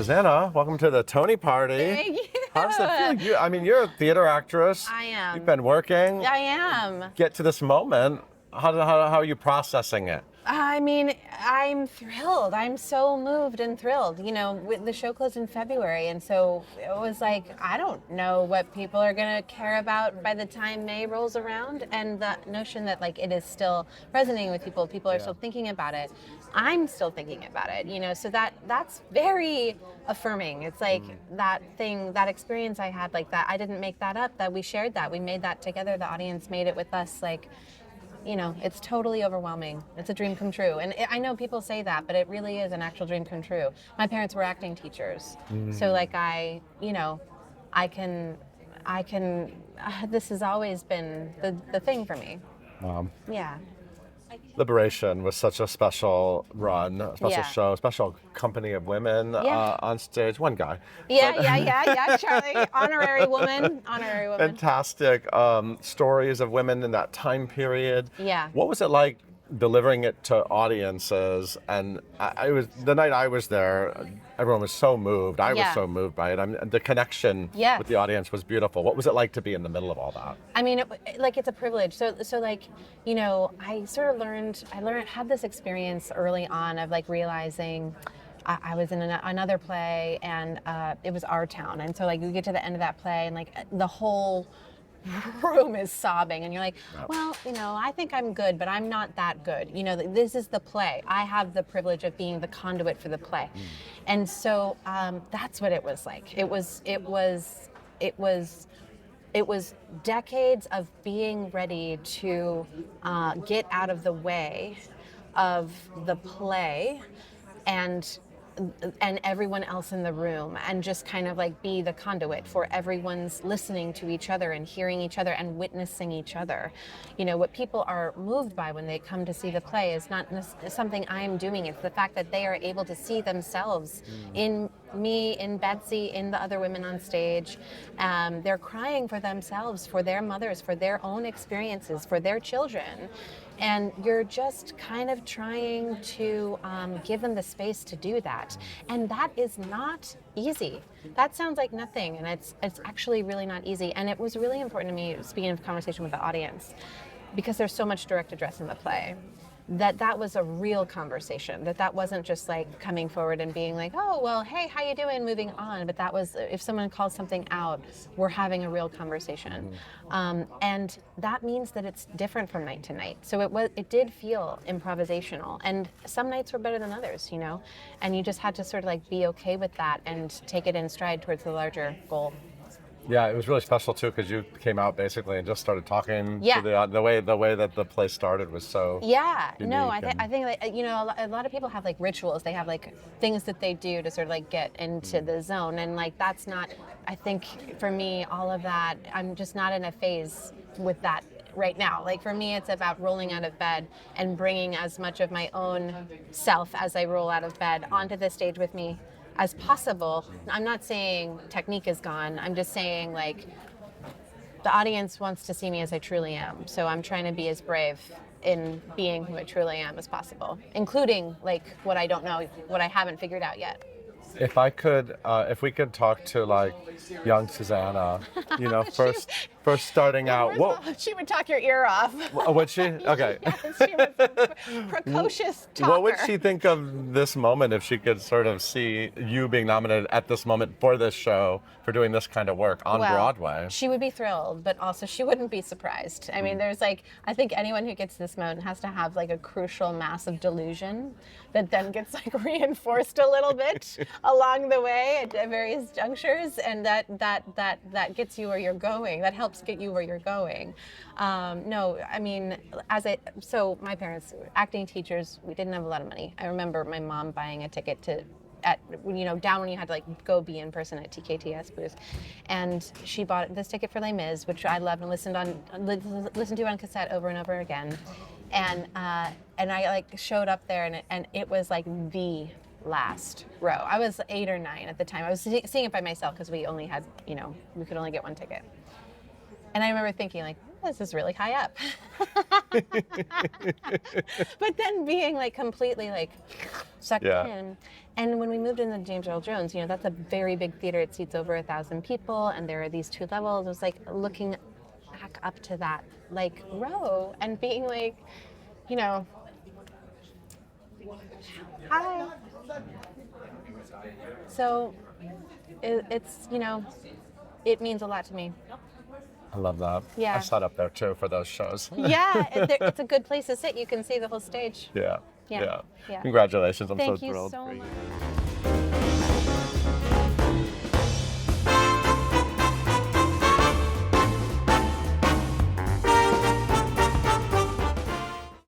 Susannah, welcome to the Tony Party. Thank you. How does it feel? You're a theater actress. I am. You've been working. I am. Get to this moment. How are you processing it? I mean, I'm thrilled. I'm so moved and thrilled. You know, the show closed in February, and so it was like, I don't know what people are going to care about by the time May rolls around, and the notion that like it is still resonating with people. People are still thinking about it. I'm still thinking about it, you know, so that's very affirming. It's like that experience I had, like that, I didn't make that up, that we shared that. We made that together. The audience made it with us, like, you know, it's totally overwhelming. It's a dream come true. And I know people say that, but it really is an actual dream come true. My parents were acting teachers. So like this has always been the thing for me. Yeah. Liberation was such a special run, a special show, a special company of women on stage. One guy. Yeah, Charlie. Honorary woman. Fantastic stories of women in that time period. Yeah. What was it like delivering it to audiences? And I was, the night I was there, everyone was so moved. I was so moved by it. The connection with the audience was beautiful. What was it like to be in the middle of all that? I mean, it's a privilege. So like, you know, I had this experience early on of like realizing I was in another play, and it was Our Town. And so like we get to the end of that play, and like the whole room is sobbing, and you're like, well, you know, I think I'm good, but I'm not that good. You know, this is the play. I have the privilege of being the conduit for the play. And so that's what it was like. It was decades of being ready to get out of the way of the play and everyone else in the room, and just kind of like be the conduit for everyone's listening to each other and hearing each other and witnessing each other. You know, what people are moved by when they come to see the play is not something I'm doing. It's the fact that they are able to see themselves in me, in Betsy, in the other women on stage. They're crying for themselves, for their mothers, for their own experiences, for their children. And you're just kind of trying to give them the space to do that. And that is not easy. That sounds like nothing, and it's actually really not easy. And it was really important to me, speaking of conversation with the audience, because there's so much direct address in the play, that was a real conversation, that wasn't just like coming forward and being like, oh, well, hey, how you doing, moving on. But that was, if someone calls something out, we're having a real conversation. And that means that it's different from night to night. So it did feel improvisational, and some nights were better than others, you know, and you just had to sort of like be okay with that and take it in stride towards the larger goal. Yeah, it was really special too, because you came out basically and just started talking. To the way that the play started was so. Yeah, no, I think like, you know, a lot of people have like rituals. They have like things that they do to sort of like get into the zone, and like that's not. I think for me, all of that, I'm just not in a phase with that right now. Like for me, it's about rolling out of bed and bringing as much of my own self as I roll out of bed onto the stage with me as possible. I'm not saying technique is gone. I'm just saying like the audience wants to see me as I truly am. So I'm trying to be as brave in being who I truly am as possible, including like what I don't know, what I haven't figured out yet. If we could talk to like young Susannah, you know, first starting out. She would talk your ear off. Would she? Okay. Yes, she was a precocious talker. What would she think of this moment if she could sort of see you being nominated at this moment for this show, for doing this kind of work on Broadway? She would be thrilled, but also she wouldn't be surprised. I mean, there's like, I think anyone who gets this moment has to have like a crucial mass of delusion that then gets like reinforced a little bit along the way at various junctures, and that gets you where you're going. That helps get you where you're going. No, I mean, so my parents were acting teachers. We didn't have a lot of money. I remember my mom buying a ticket down when you had to like go be in person at TKTS booth, and she bought this ticket for Les Mis, which I loved and listened to on cassette over and over again, and I like showed up there, and it was like the last row. I was 8 or 9 at the time. I was seeing it by myself because we only had, you know, we could only get one ticket. And I remember thinking like, this is really high up. But then being like completely like sucked in. And when we moved into James Earl Jones, you know, that's a very big theater. It seats over 1,000 people, and there are these 2 levels. It was like looking back up to that, like, row and being like, you know, hi. So it's, you know, it means a lot to me. I love that. Yeah. I've sat up there too for those shows. Yeah, it's a good place to sit. You can see the whole stage. Yeah. Yeah. Congratulations. I'm Thank so you thrilled so for you. much.